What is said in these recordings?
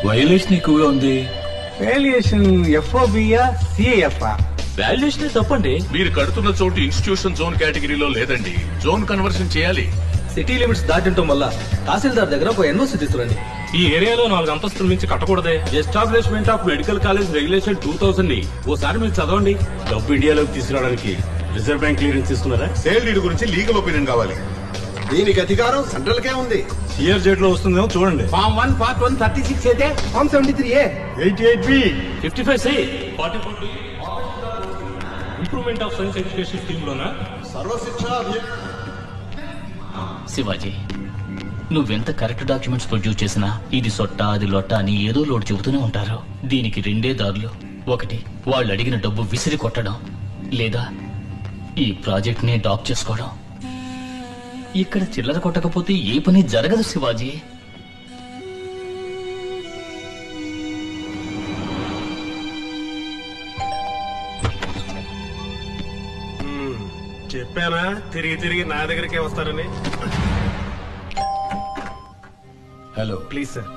Violation ఎక్కువగా ఉంది. Valuation ఎఫ్ఓబియా CaF valuation తప్పండి. మీరు కడుతున్న చోటు ఇన్స్టిట్యూషన్ జోన్ కేటగిరీలో లేదండి. జోన్ కన్వర్షన్ చేయాలి. సిటీ లిమిట్స్ దాటింటం వల్ల తహసీల్దార్ దగ్గర ఒక ఎన్ఓసి తీసుకురండి. ఈ ఏరియాలో 4 అంతస్తుల నుంచి కట్టకూడదే. Establishment of medical college regulation 2000 ని ఓసారి మీరు చదవండి. డబ్బు ఇండియాలోకి తీసుకురావడానికి రిజర్వ్ బ్యాంక్ క్లియరెన్స్ తీసుకున్నారా? సేల్ డీడ్ గురించి లీగల్ ఒపీనియన్ కావాలి. దీనికి అధికారం సెంట్రల్ కే ఉంది. సిఆర్ జెడ్ లో వస్తుందేమో చూడండి. ఫామ్ 1 పార్ట్ 1 36 అయితే form 73A 88B 55C 44B improvement of science education scheme లోనా? సర్వశిక్ష శివాజీ, నువ్వెంత కరెక్ట్ డాక్యుమెంట్స్ ప్రొడ్యూస్ చేసినా ఇది సొట్ట అది లొట్ట అని ఏదో లోటు చెబుతూనే ఉంటారు. దీనికి 2 దారులు. ఒకటి, వాళ్ళు అడిగిన డబ్బు విసిరి కొట్టడం, లేదా ఈ ప్రాజెక్ట్ ని డాక్ చేసుకోవడం. ఇక్కడ చిల్లర కొట్టకపోతే ఏ పని జరగదు శివాజీ. చెప్పానా తిరిగి తిరిగి నా దగ్గరికే వస్తారని. Hello, please sir.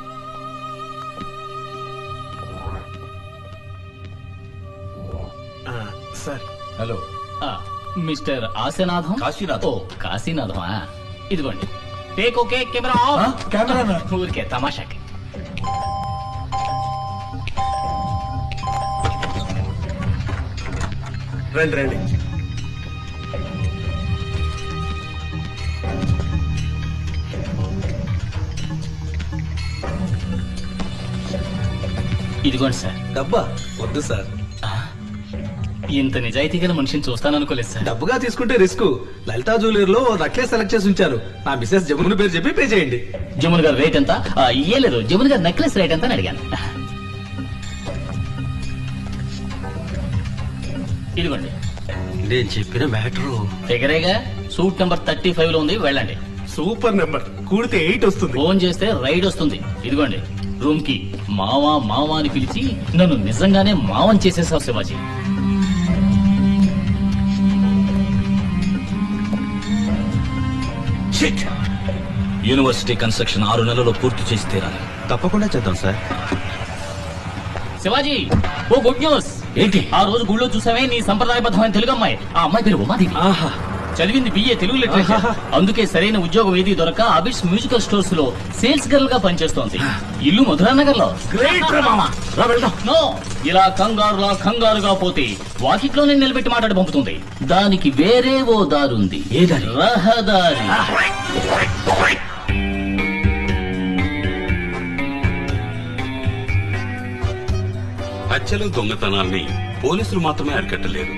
Sir hello. Mister Ashanatham? Kashinatham. ఓ కాశీనాథమా? ఇదిగోండి. Take okay, camera off. Camera ఊరికే తమాషాకి. రండి రండి. ఇదిగోండి సార్. డబ్బా వద్దు సార్. ఇంత నిజాయితీ గల మనిషిని చూస్తాననుకోలేదు సార్. డబ్బుగా తీసుకుంటే రిస్క్. లలితా జ్యువెలర్ లో నక్లెస్ సెలెక్ట్ చేసి ఉంచారు. నా మిసెస్ జమున పేరు చెప్పి పే చేయండి. జమున్ గారు రేట్ ఎంత? ఏ లేదు, జమున్ గారు నెక్లెస్ రేట్ ఎంత అని అడిగాను. ఇదిగోండి. నేను చెప్పిన మ్యాటరు ఫిగరేగా. సూట్ నెంబర్ 35 లో ఉంది, వెళ్ళండి. Super number. కూడితే 8 వస్తుంది. ఫోన్ చేస్తే రైడ్ వస్తుంది. ఇదిగోండి రూమ్ కి. మావా మావా అని పిలిచి నన్ను నిజంగానే మావని చేసేసావు శివాజీ. యూనివర్సిటీ కన్స్ట్రక్షన్ 6 నెలల్లో పూర్తి చేసి తీరాలి. తప్పకుండా చేద్దాం సార్. శివాజీ, ఓ గుడ్ న్యూస్. ఏంటి? ఆ రోజు గుళ్ళో చూసామే నీ సంప్రదాయబద్ధమైన తెలుగు అమ్మాయి. ఆ అమ్మాయి పేరు ఉమాదేవి. చదివింది BA తెలుగు లిటరేచర్. అందుకే సరైన ఉద్యోగం ఏది దొరక అబిడ్స్ మ్యూజికల్ స్టోర్స్ లో సేల్స్ గర్ల్ గా పనిచేస్తోంది. ఇల్లు మధురానగర్ లో. నో, ఇలా కంగారుగా పోతే వాకిట్లోనే నిలబెట్టి మాట్లాడి పంపుతుంది. దానికి వేరే ఓ దారుంది. రహదారి. హత్యలు, దొంగతనాల్ని పోలీసులు మాత్రమే అరికట్టలేరు,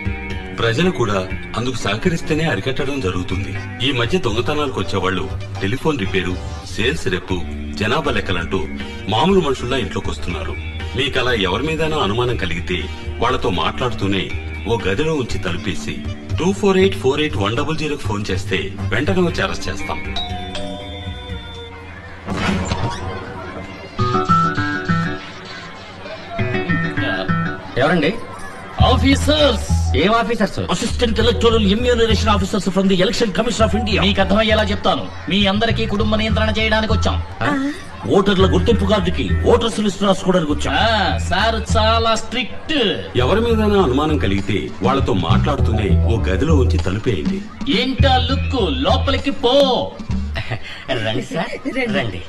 ప్రజలు కూడా అందుకు సహకరిస్తేనే అరికట్టడం జరుగుతుంది. ఈ మధ్య దొంగతనాలకు వచ్చేవాళ్లు టెలిఫోన్ రిపేరు, సేల్స్ రెప్పు, జనాభా లెక్కలంటూ మామూలు మనుషుల్లా ఇంట్లోకి వస్తున్నారు. మీకలా ఎవరి మీదైనా అనుమానం కలిగితే వాళ్లతో మాట్లాడుతూనే ఓ గదిలో ఉంచి తలుపేసి 24848100 ఫోన్ చేస్తే వెంటనే వచ్చి అరెస్ట్ చేస్తాం. ఎవరండి? ఆఫీసర్స్. ఏం officers? Assistant electoral ఇమ్యూనరేషన్ officers from the election commission of India. మీకు అర్థమయ్యేలా చెప్తాను. మీ అందరికీ కుటుంబ నియంత్రణ చేయడానికి వచ్చాం. ఓటర్ల గుర్తింపు కార్డుకి ఓటర్స్ లిస్ట్ రాసుకోవడానికి వచ్చాం. సార్ చాలా స్ట్రిక్ట్. ఎవరి మీదైనా అనుమానం కలిగితే వాళ్లతో మాట్లాడుతూనే ఓ గదిలో ఉంచి తలుపేయండి. ఏంటా లుక్? లోపలికి పో. రండి సార్, రండి.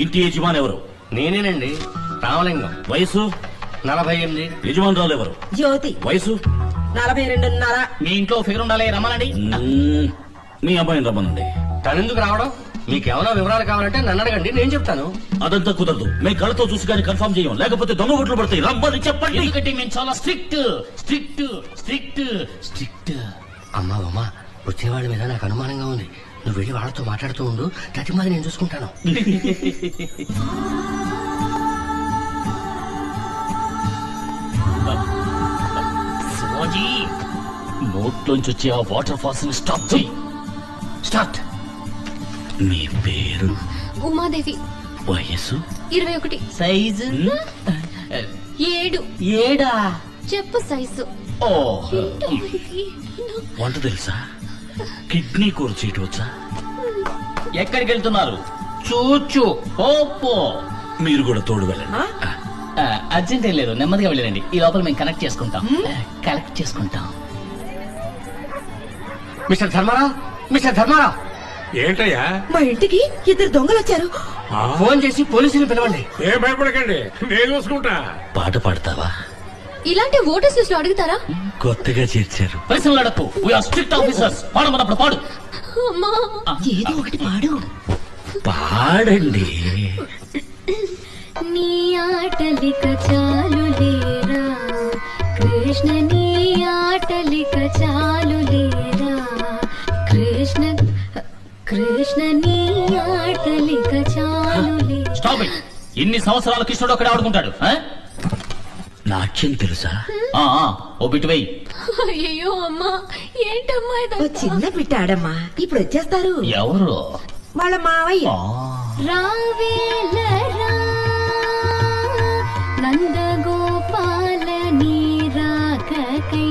ఇంటి యజమాని ఎవరు? నేనేనండి, రామలింగం. వయసు? 48. యజమానురాలు ఎవరు? జ్యోతి. వయసు? 42.5. మీ ఇంట్లో ఫిగర్ ఉండాలి, రమ్మనండి. మీ అమ్మాయిని రమ్మనండి. తనెందుకు రావడం? మీకేమైనా వివరాలు కావాలంటే నన్ను అడగండి, నేను చెప్తాను. అదంతా కుదరదు. మేము కళ్ళతో చూసి కానీ కన్ఫర్మ్ చేయం, లేకపోతే దొంగ ఓట్లు పడతాయి. రమ్మని చెప్పండి. ఎందుకంటే మేము చాలా స్ట్రిక్ట్ స్ట్రిక్ట్ స్ట్రిక్ట్ స్ట్రిక్ట్. అమ్మా, వచ్చిన వాళ్ళ మీద నాకు అనుమానంగా ఉంది. నువ్వు వెళ్ళి వాళ్ళతో మాట్లాడుతూ ఉండు, ప్రతి మాది నేను చూసుకుంటాను. శివాజీ, నోట్లోంచి వచ్చే ఆ వాటర్ ఫాల్స్ ని స్టాప్ చేయి. స్టార్ట్. మీ పేరు? ఉమాదేవి. వయస్సు? 21. సైజు? 7. 7. చెప్పు సైజు. ఓ, వంట తెలుసా? కిడ్నీ కూర చేయటం వచ్చా? ఎక్కడికి వెళ్తున్నారు? చూచు. ఓపో. మీరు కూడా తోడు వెళ్ళండి. అర్జెంట్ ఏం లేదు, నెమ్మదిగా వెళ్ళండి. ఈ లోపల మేము కనెక్ట్ చేసుకుంటాం. కలెక్ట్ చేసుకుంటాం. మిస్టర్ ధర్మారావు, మిస్టర్ ధర్మారావు, ఏంటయ్యా? మా ఇంటికి 2 దొంగలు వచ్చారు. ఫోన్ చేసి పోలీసులు పిలవండి. ఏం భయపడకండి, నేను చూసుకుంటా. పాట పాడతావా? ఇలాంటి ఓటర్స్ లిస్ట్ అడుగుతారా? కొత్తగా చేర్చారు. ప్రశ్నలు అడక్కు. We're strict officers. పాడమన్నప్పుడు పాడు. అమ్మా, ఏదో ఒకటి పాడు. పాడండి. నీ ఆటలిక చాలు లేరా కృష్ణ, నీ ఆటలిక చాలు లేరా కృష్ణ, కృష్ణ నీ ఆటలిక చాలు లేరా. Stop it. ఇన్ని సంవత్సరాల కృష్ణుడు అక్కడ ఆడుకుంటాడు. నాట్యం తెలుసా? ఓ బిట్ వెయ్యి. అయ్యో అమ్మా, ఏంటమ్మా ఓ చిన్న బిడ్డ ఆడమ్మా, ఇప్పుడు వచ్చేస్తారు. ఎవరు? వాళ్ళ మావయ్య. రావేలరా నందగోపాల నీ రాకకై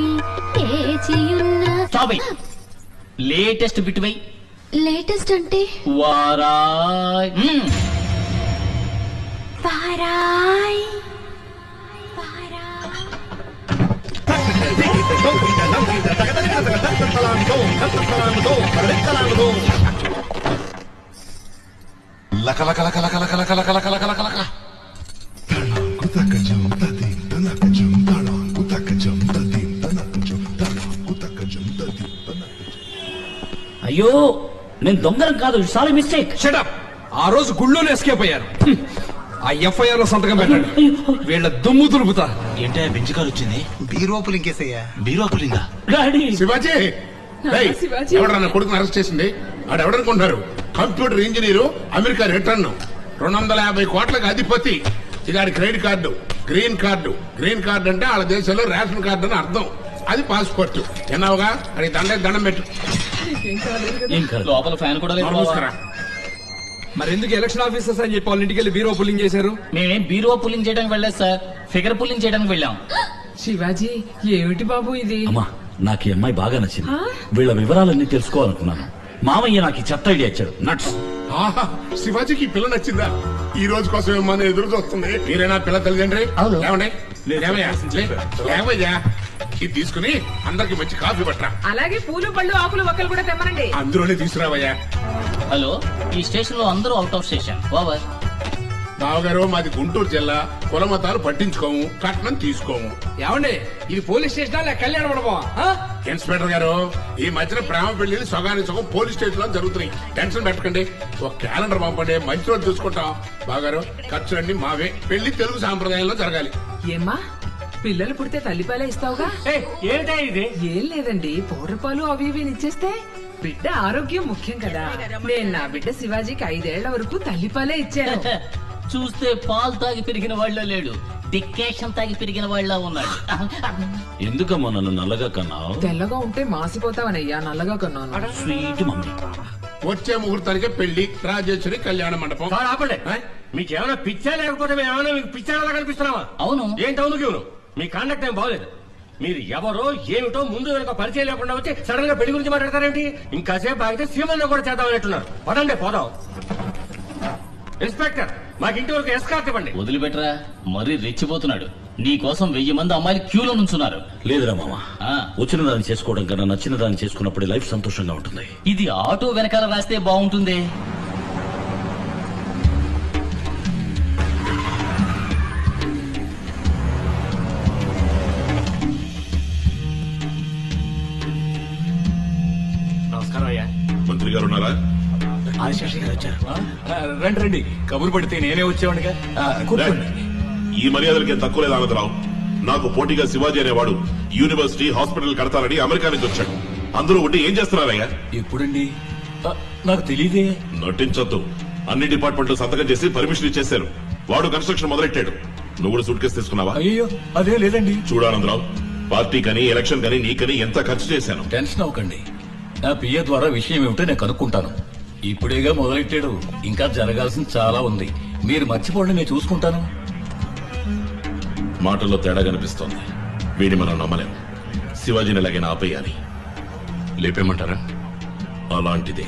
వేచియున్న. Stop it. లేటెస్ట్ బిట్ వెయ్యి. లేటెస్ట్ అంటే వారాయ్. వారాయ్. లక లక లక లక లక లక లక లక లక లక లక. అయ్యో, నేను దొంగరం కాదు. It's all mistake. షటప్. ఆ రోజు గుళ్ళోనే ఎస్కేప్ అయ్యారు. ఆ ఎఫ్ఐఆర్ లో సంతకం పెట్టండి. వీళ్ళ దుమ్ము దులుపుతా. ఏంటో బెంచ్ కారు వచ్చింది. బీరోపులు ఇంకేసయ్యా. బీరోపులింగా? శివాజీ, ఎవడన్నా కొడుకుని అరెస్ట్ చేసింది? ఆడెవడనుకుంటారు? కంప్యూటర్ ఇంజనీరు, అమెరికా రిటర్న్, 250 కోట్లకు అధిపతి. ఇదాడి credit card, green card. Green card అంటే వాళ్ళ దేశంలో రేషన్ కార్డు అని అర్థం. అది పాస్పోర్ట్. ఎన్నావుగా అది దండం పెట్టు. లోపల ఫ్యాన్ కూడా లేదు. నమస్కారం. మరి ఎందుకు ఎలక్షన్ ఆఫీసర్స్ అని చెప్పి వాళ్ళ ఇంటికి వెళ్ళి బీరో పుల్లింగ్ చేశారు? మేమేం బీరో పుల్లింగ్ చేయడానికి వెళ్ళలేదు సార్, ఫిగర్ పుల్లింగ్ చేయడానికి వెళ్ళాం. శివాజీ, ఏమిటి బాబు ఇది? అమ్మా, నాకు ఈ అమ్మాయి బాగా నచ్చింది. వీళ్ళ వివరాలన్నీ తెలుసుకోవాలనుకున్నాను. మామయ్య నాకు ఈ చెత్త ఐడియా ఇచ్చాడు. నట్స్. ఆహా, శివాజీకి ఈ పిల్ల నచ్చిందా? ఈ రోజు కోసం ఏమన్నా ఎదురు చూస్తుంది. మీరేనా పిల్ల తల్లిదండ్రి? ఏమండి? ఏమయ్యా, ఇది తీసుకుని అందరికి మంచి కాఫీ పట్టరా. అలాగే పూలు పళ్ళు ఆకులు ఒక్కలు కూడా తెమ్మనండి. అందులోనే తీసుకురావయ్యా. హలో, ఈ స్టేషన్ లో అందరూ అవుట్ ఆఫ్ స్టేషన్. ఓవర్. బావగారు, మాది గుంటూరు జిల్లా. కుల మతాలు పట్టించుకోము, కట్నం తీసుకోము. ఏమండి, ఇది పోలీస్ స్టేషనా లేక కళ్యాణ మండపమా? ఇన్స్పెక్టర్ గారు, ఈ మధ్యన ప్రేమ పెళ్లిని సగానికి సగం పోలీస్ స్టేషన్ లో జరుగుతున్నాయి. టెన్షన్ పెట్టకండి. ఒక క్యాలెండర్ పంపండి, మంచి రోజు చూసుకుంటాం. బావగారు, ఖర్చులన్నీ మావే. పెళ్లి తెలుగు సాంప్రదాయంలో జరగాలి. ఏమ్మా, పిల్లలు పుడితే తల్లిపాలే ఇస్తావుగా? ఏంటా ఇది? ఏం లేదండి, పౌడర్ పాలు అవి ఇవి ఇచ్చేస్తే బిడ్డ ఆరోగ్యం ముఖ్యం కదా. నేను నా బిడ్డ శివాజీకి 5 ఏళ్ల వరకు తల్లిపాలే ఇచ్చాను. చూస్తే పాలు తాగి పెరిగిన వాళ్ళ లేడు, డిక్కేషన్ తాగి పెరిగిన వాళ్ళ ఉన్నాడు. ఎందుకమ్మా నన్ను నల్లగా కన్నావు? తెల్లగా ఉంటే మాసిపోతావనయ్యా, నల్లగా కొన్నాను. Sweet mummy. వచ్చే ముహూర్తానికే పెళ్లి, రాజేశ్వరి కళ్యాణ మండపం. ఆపండి. మీకేమైనా పిచ్చా లేకపోతే మేమేమైనా మీకు పిచ్చాలా కనిపిస్తున్నావా? అవును. ఏంటి అవును క్యూను? మీ కాండక్ట్ ఏం బాగోలేదు. మీరు ఎవరో ఏమిటో ముందు వెనక పరిచయం లేకుండా వచ్చి సడన్ గా పెళ్లి గురించి మాట్లాడతారేంటి? ఇంకాసేపు ఆగితే సీమన్న కూడా చేద్దామన్నట్టున్నారు. పదండి పోదాం. ఇన్స్పెక్టర్, మాకు ఇంటి వరకు ఎస్కార్ట్ ఇవ్వండి. వదిలిపెట్టరా, మరీ రెచ్చిపోతున్నాడు. నీ కోసం 1000 మంది అమ్మాయిలు క్యూలో నుంచున్నారు. లేదురా మామ, వచ్చిన దాన్ని చేసుకోవడం కన్నా నచ్చిన దాన్ని చేసుకున్నప్పుడు లైఫ్ సంతోషంగా ఉంటుంది. ఇది ఆటో వెనకాల రాస్తే బాగుంటుంది. నమస్కారం అయ్యా. మంత్రి గారు ఉన్నారా? రండి రండి, కబురు పడితే నేనే వచ్చేవాడిగా. కూర్చోండి. ఈ మర్యాదలకి తక్కువ లేదు ఆనందరావు. నాకు పోటీగా శివాజీ అనేవాడు యూనివర్సిటీ హాస్పిటల్ కడతానని అమెరికా నుంచి వచ్చాడు. అందరూ ఉండి ఏం చేస్తున్నారయ్యా? ఎప్పుడండి? నాకు తెలియదే. నటించొద్దు. అన్ని డిపార్ట్మెంట్లు సంతకం చేసి పర్మిషన్ ఇచ్చేశారు. వాడు కన్స్ట్రక్షన్ మొదలెట్టాడు. నువ్వు కూడా సూట్ కేసు తీసుకున్నావా? అయ్యో, అదే లేదండి. చూడానందరావు, పార్టీ కని ఎలక్షన్ కని నీకని ఎంత ఖర్చు చేశాను. టెన్షన్ అవ్వకండి. నా పిఏ ద్వారా విషయం ఏమిటో నేను కనుక్కుంటాను. ఇప్పుడేగా మొదలెట్టాడు, ఇంకా జరగాల్సింది చాలా ఉంది. మీరు మర్చిపోండి, నేను చూసుకుంటాను. మాటల్లో తేడా కనిపిస్తోంది. వీడిని మనం నమ్మలేం. శివాజీని ఎలాగైనా ఆపేయాలి. లేపేమంటారా? అలాంటిదే.